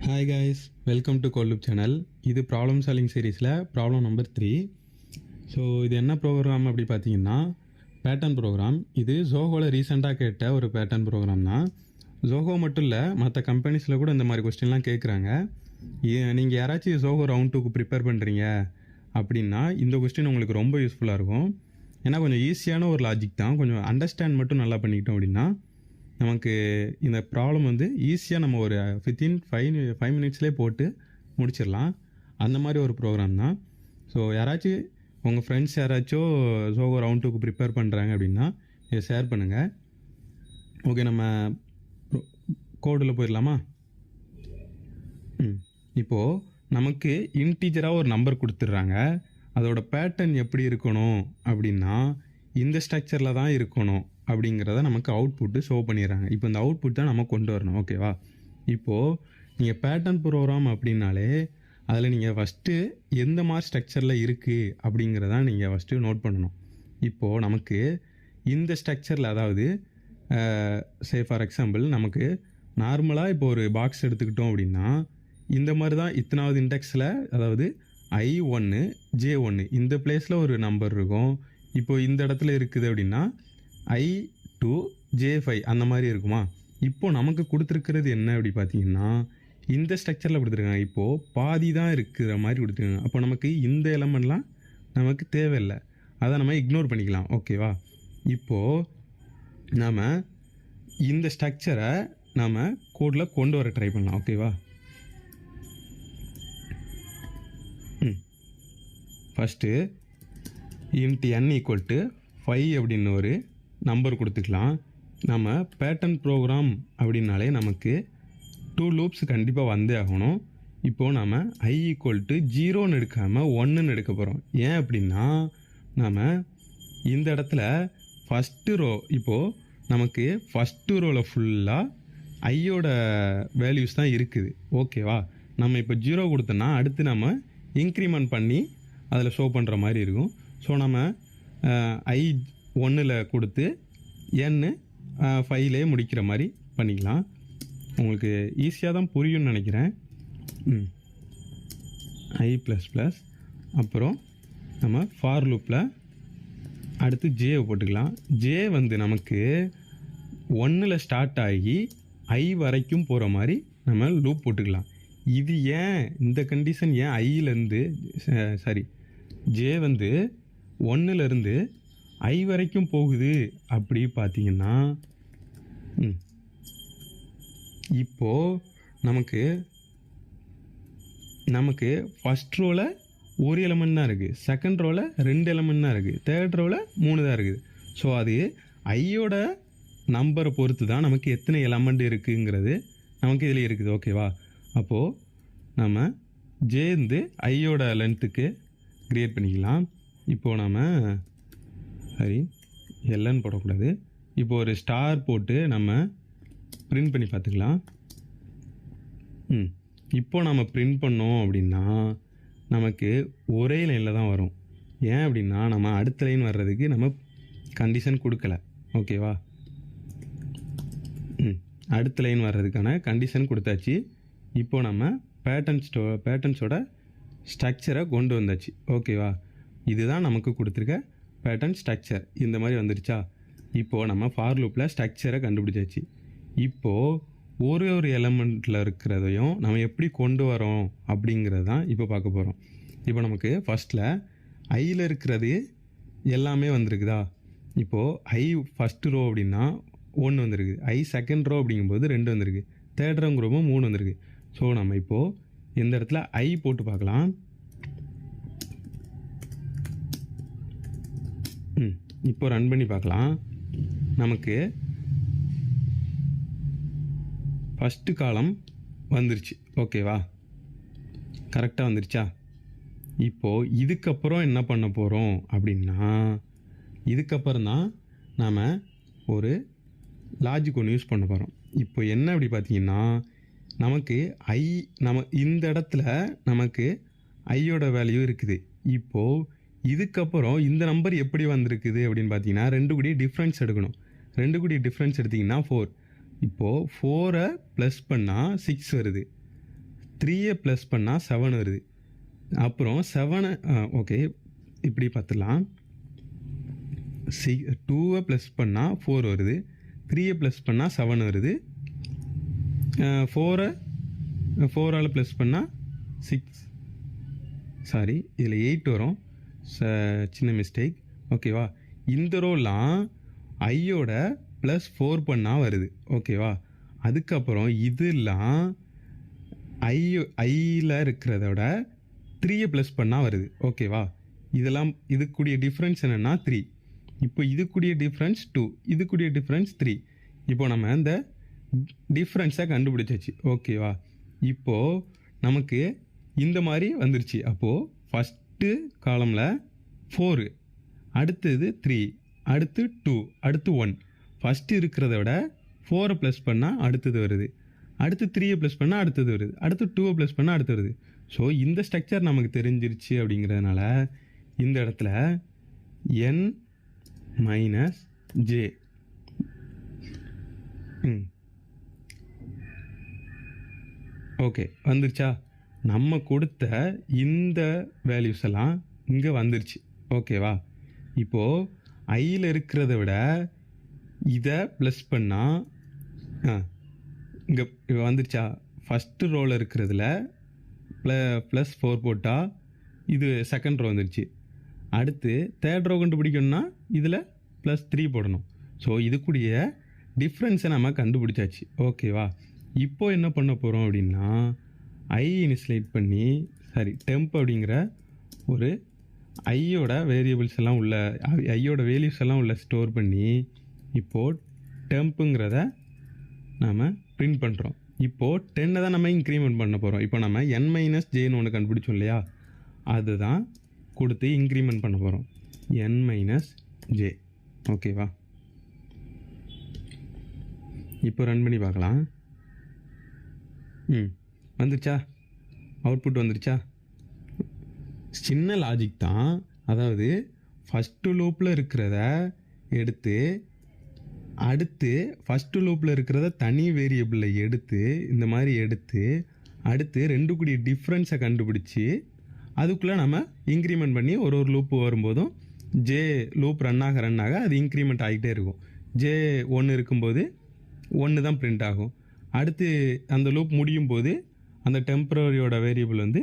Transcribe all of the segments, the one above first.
Hi guys, welcome to கோல்லுப் channel. இது problem solving சீரீஸில் ப்ராப்ளம் நம்பர் 3. ஸோ இது என்ன ப்ரோக்ராம் அப்படி பார்த்தீங்கன்னா பேட்டர்ன் ப்ரோக்ராம். இது ஜோஹோவில் ரீசெண்டாக கேட்ட ஒரு பேட்டர்ன் ப்ரோக்ராம் தான். ஜோஹோ மட்டும் இல்லை, மற்ற கம்பெனிஸில் கூட இந்த மாதிரி கொஸ்டின்லாம் கேட்குறாங்க. நீங்கள் யாராச்சும் ஜோஹோ ரவுண்ட் 2க்கு ப்ரிப்பேர் பண்ணுறீங்க அப்படின்னா இந்த கொஸ்டின் உங்களுக்கு ரொம்ப யூஸ்ஃபுல்லாக இருக்கும். ஏன்னா கொஞ்சம் ஈஸியான ஒரு லாஜிக் தான். கொஞ்சம் அண்டர்ஸ்டாண்ட் மட்டும் நல்லா பண்ணிக்கிட்டோம் அப்படின்னா நமக்கு இந்த ப்ராப்ளம் வந்து ஈஸியாக நம்ம ஒரு வித்தின் 5 மினிட்ஸ்லேயே போட்டு முடிச்சிடலாம். அந்த மாதிரி ஒரு ப்ரோக்ராம் தான். ஸோ யாராச்சும் உங்கள் ஃப்ரெண்ட்ஸ் யாராச்சும் ஜோஹோ ரவுண்ட் 2க்கு ப்ரிப்பேர் பண்ணுறாங்க அப்படின்னா இதை ஷேர் பண்ணுங்கள். ஓகே, நம்ம கோடில் போயிடலாமா? இப்போது நமக்கு இன்டீஜராக ஒரு நம்பர் கொடுத்துட்றாங்க. அதோட பேட்டர்ன் எப்படி இருக்கணும் அப்படின்னா இந்த ஸ்ட்ரக்சரில் தான் இருக்கணும் அப்படிங்கிறத நமக்கு அவுட்புட்டு ஷோ பண்ணிடுறாங்க. இப்போ இந்த அவுட்புட் தான் நம்ம கொண்டு வரணும். ஓகேவா? இப்போது நீங்கள் பேட்டர்ன் ப்ரோக்ராம் அப்படின்னாலே அதில் நீங்கள் ஃபஸ்ட்டு எந்த மாதிரி ஸ்ட்ரக்சரில் இருக்குது அப்படிங்கிறத நீங்கள் ஃபஸ்ட்டு நோட் பண்ணணும். இப்போது நமக்கு இந்த ஸ்ட்ரக்சரில், அதாவது சே ஃபார் எக்ஸாம்பிள் நமக்கு நார்மலாக இப்போ ஒரு பாக்ஸ் எடுத்துக்கிட்டோம் அப்படின்னா இந்த மாதிரி தான் இத்தனாவது இண்டெக்ஸில், அதாவது I1 J1 இந்த பிளேஸில் ஒரு நம்பர் இருக்கும். இப்போது இந்த இடத்துல இருக்குது அப்படின்னா I2 J5 அந்த மாதிரி இருக்குமா? இப்போது நமக்கு கொடுத்துருக்கிறது என்ன அப்படி பார்த்தீங்கன்னா இந்த ஸ்ட்ரக்சரில் கொடுத்துருக்காங்க. இப்போது பாதி தான் இருக்கிற மாதிரி கொடுத்துருக்காங்க. அப்போ நமக்கு இந்த எலமெண்ட்லாம் நமக்கு தேவையில்லை, அதை நம்ம இக்னோர் பண்ணிக்கலாம். ஓகேவா? இப்போது நாம் இந்த ஸ்ட்ரக்சரை நாம் கோடில் கொண்டு வர ட்ரை பண்ணலாம். ஓகேவா? ஃபஸ்ட்டு இன்ட் n = 5 அப்படின்னு ஒரு நம்பர் கொடுத்துக்கலாம். நம்ம பேட்டர்ன் ப்ரோக்ராம் அப்படின்னாலே நமக்கு 2 லூப்ஸ் கண்டிப்பாக வந்தே ஆகணும். இப்போது நம்ம I = 0ன்னு எடுக்காமல் 1ன்னு எடுக்க போகிறோம். ஏன் அப்படின்னா நாம் இந்த இடத்துல ஃபஸ்ட்டு ரோ, இப்போது நமக்கு ஃபஸ்ட்டு ரோவில் ஃபுல்லாக ஐயோட வேல்யூஸ் தான் இருக்குது. ஓகேவா? நம்ம இப்போ 0 கொடுத்தோன்னா அடுத்து நம்ம இன்க்ரிமெண்ட் பண்ணி அதில் ஷோ பண்ணுற மாதிரி இருக்கும். ஸோ நம்ம I1 கொடுத்து n 5லே முடிக்கிற மாதிரி பண்ணிக்கலாம். உங்களுக்கு ஈஸியாக தான் புரியும்னு நினைக்கிறேன். I++, அப்புறம் நம்ம ஃபார் லூப்பில் அடுத்து ஜேவை போட்டுக்கலாம். ஜே வந்து நமக்கு 1ல் ஸ்டார்ட் ஆகி I வரைக்கும் போகிற மாதிரி நம்ம லூப் போட்டுக்கலாம். இது ஏன் இந்த கண்டிஷன் ஏன் ஐலேருந்து ஜே வந்து 1லேருந்து I வரைக்கும் போகுது அப்படி பார்த்தீங்கன்னா இப்போது நமக்கு ஃபஸ்ட் ரோவில் ஒரு எலமெண்ட் தான் இருக்குது, செகண்ட் ரோவில் 2 எலமெண்ட் தான் இருக்குது, தேர்ட் ரோவில் 3 தான் இருக்குது. ஸோ அது ஐயோட நம்பரை பொறுத்து தான் நமக்கு எத்தனை எலமெண்ட் இருக்குங்கிறது நமக்கு இதில் இருக்குது. ஓகேவா? அப்போது நம்ம ஜேந்து ஐயோட லென்த்துக்கு க்ரியேட் பண்ணிக்கலாம். இப்போது நம்ம எல்என் போடக்கூடாது. இப்போ ஒரு ஸ்டார் போட்டு நம்ம பிரிண்ட் பண்ணி பார்த்துக்கலாம். இப்போ நம்ம பிரிண்ட் பண்ணோம் அப்படின்னா நமக்கு ஒரே லைனில் தான் வரும். ஏன் அப்படின்னா நம்ம அடுத்த லைன் வர்றதுக்கு நம்ம கண்டிஷன் கொடுக்கல. ஓகேவா? அடுத்த லைன் வர்றதுக்கான கண்டிஷன் கொடுத்தாச்சு. இப்போ நம்ம பேட்டர்ன்ஸோட ஸ்ட்ரக்சரை கொண்டு வந்தாச்சு. ஓகேவா? இதுதான் நமக்கு கொடுத்துருக்க பேட்டர்ன் ஸ்ட்ரக்சர். இந்த மாதிரி வந்துருச்சா? இப்போது நம்ம ஃபார் லூப்பில் ஸ்ட்ரக்சரை கண்டுபிடிச்சாச்சு. இப்போது ஒரு எலமெண்ட்டில் இருக்கிறதையும் நம்ம எப்படி கொண்டு வரோம் அப்படிங்கிறது தான் இப்போ பார்க்க போகிறோம். இப்போ நமக்கு ஃபஸ்ட்டில் ஐயில் இருக்கிறது எல்லாமே வந்திருக்குதா? இப்போது I ஃபஸ்ட்டு ரோ அப்படின்னா 1 வந்திருக்கு, I செகண்ட் ரோ அப்படிங்கும்போது 2 வந்திருக்கு, தேர்ட் ரோங்கிறப்போ 3 வந்திருக்கு. ஸோ நம்ம இப்போது இந்த இடத்துல I போட்டு பார்க்கலாம். இப்போ ரன் பண்ணி பார்க்கலாம். நமக்கு ஃபஸ்ட்டு காலம் வந்துருச்சு. ஓகேவா? கரெக்டாக வந்துருச்சா? இப்போது இதுக்கப்புறம் என்ன பண்ண போகிறோம் அப்படின்னா இதுக்கப்புறம் தான் நாம் ஒரு லாஜிக் ஒன்று யூஸ் பண்ண போகிறோம். இப்போ என்ன அப்படி பார்த்தீங்கன்னா நமக்கு நம்ம இந்த இடத்துல நமக்கு ஐயோட வேல்யூ இருக்குது. இப்போது இதுக்கப்புறம் இந்த நம்பர் எப்படி வந்திருக்குது அப்படின்னு பார்த்தீங்கன்னா 2 கூடி டிஃப்ரென்ஸ் எடுக்கணும். 2 கூடி டிஃப்ரென்ஸ் எடுத்திங்கன்னா 4. இப்போது 4 + பண்ணால் 6 வருது. 3 ப்ளஸ் பண்ணால் 7 வருது. அப்புறம் 7 ஓகே இப்படி பார்த்துலாம். 2 ப்ளஸ் பண்ணால் 4 வருது. 3 ப்ளஸ் பண்ணால் 7 வருது. 4 ப்ளஸ் பண்ணால் 6 சாரி இதில் 8 வரும். சின்ன மிஸ்டேக். ஓகேவா? இந்த ரோலாம் ஐயோட ப்ளஸ் 4 பண்ணால் வருது. ஓகேவா? அதுக்கப்புறம் இதெல்லாம் ஐயில் இருக்கிறதோட 3 ப்ளஸ் பண்ணால் வருது. ஓகேவா? இதெல்லாம் இதுக்குரிய டிஃப்ரென்ஸ் என்னென்னா 3. இப்போ இதுக்குரிய டிஃப்ரென்ஸ் 2, இதுக்குரிய டிஃப்ரென்ஸ் 3. இப்போ நம்ம இந்த டிஃப்ரென்ஸை கண்டுபிடிச்சாச்சு. ஓகேவா? இப்போது நமக்கு இந்த மாதிரி வந்துருச்சு. அப்போது ஃபஸ்ட்டு காலமில் 4, அடுத்தது 3, அடுத்து 2, அடுத்து 1. ஃபஸ்ட்டு இருக்கிறத விட 4 ப்ளஸ் பண்ணால் அடுத்தது வருது. அடுத்து 3 ப்ளஸ் பண்ணால் அடுத்தது வருது. அடுத்து 2 ப்ளஸ் பண்ணால் அடுத்து வருது. ஸோ இந்த ஸ்ட்ரக்சர் நமக்கு தெரிஞ்சிருச்சு. அப்படிங்கிறதுனால இந்த இடத்துல n மைனஸ் ஜே ஓகே வந்துருச்சா? நம்ம கொடுத்த இந்த வேல்யூஸ் எல்லாம் இங்கே வந்துருச்சு. ஓகேவா? இப்போது ஐயில் இருக்கிறத விட இதை ப்ளஸ் பண்ணால் இங்கே வந்துருச்சா? ஃபஸ்ட்டு ரோவில் இருக்கிறதுல ப்ளஸ் 4 போட்டால் இது செகண்ட் ரோ வந்துருச்சு. அடுத்து தேர்ட் ரோ கண்டுபிடிக்கணும்னா இதில் ப்ளஸ் 3 போடணும். ஸோ இதுக்குரிய டிஃப்ரென்ஸை நம்ம கண்டுபிடிச்சாச்சு. ஓகேவா? இப்போ என்ன பண்ண போகிறோம் அப்படின்னா இனிஷியலைட் பண்ணி டெம்ப் அப்படிங்கிற ஒரு ஐயோட வேரியபிள்ஸ் எல்லாம் உள்ள ஐயோட வேல்யூஸ் எல்லாம் உள்ள ஸ்டோர் பண்ணி இப்போது டெம்ப்புங்கிறத நாம் பிரிண்ட் பண்ணுறோம். இப்போது 10 தான் நம்ம இன்க்ரிமெண்ட் பண்ண போகிறோம். இப்போ நம்ம n மைனஸ் ஜேன்னு ஒன்று கண்டுபிடிச்சோம் இல்லையா? அதுதான் கொடுத்து இன்க்ரிமெண்ட் பண்ண போகிறோம். n minus J. ஓகேவா? இப்போ ரன் பண்ணி பார்க்கலாம். வந்துருச்சா? அவுட்புட் வந்துருச்சா? சின்ன லாஜிக் தான். அதாவது ஃபஸ்ட்டு லூப்பில் இருக்கிறத எடுத்து அடுத்து ஃபஸ்ட்டு லூப்பில் இருக்கிறத தனி வேரியபிளில் எடுத்து இந்த மாதிரி எடுத்து அடுத்து ரெண்டு கூடிய டிஃப்ரென்ஸை கண்டுபிடிச்சி அதுக்குள்ளே நம்ம இன்க்ரிமெண்ட் பண்ணி ஒரு லூப்பு வரும்போதும் ஜே லூப் ரன் ஆக அது இன்க்ரிமெண்ட் ஆகிட்டே இருக்கும். ஜே 1 இருக்கும்போது 1 தான் பிரிண்ட் ஆகும். அடுத்து அந்த லூப் முடியும் போது அந்த டெம்பரரியோட வேரியபிள் வந்து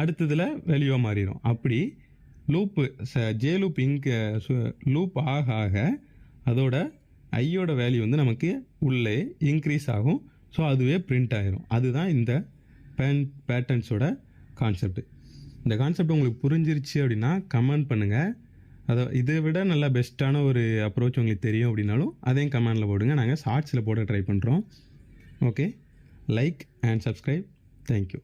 அடுத்ததில் வேல்யூவாக மாறிடும். அப்படி லூப்பு ஜே லூப் லூப் ஆக ஆக அதோட ஐயோட வேல்யூ வந்து நமக்கு உள்ளே இன்க்ரீஸ் ஆகும். ஸோ அதுவே பிரிண்ட் ஆகிரும். அதுதான் இந்த பேட்டர்ன்ஸோட கான்செப்ட். இந்த கான்செப்ட் உங்களுக்கு புரிஞ்சிருச்சு அப்படின்னா கமெண்ட் பண்ணுங்கள். இதை விட நல்லா பெஸ்ட்டான ஒரு அப்ரோச் உங்களுக்கு தெரியும் அப்படின்னாலும் அதையும் கமெண்டில் போடுங்க. நாங்கள் ஷார்ட்ஸில் போட ட்ரை பண்ணுறோம். Okay, like and subscribe. Thank you.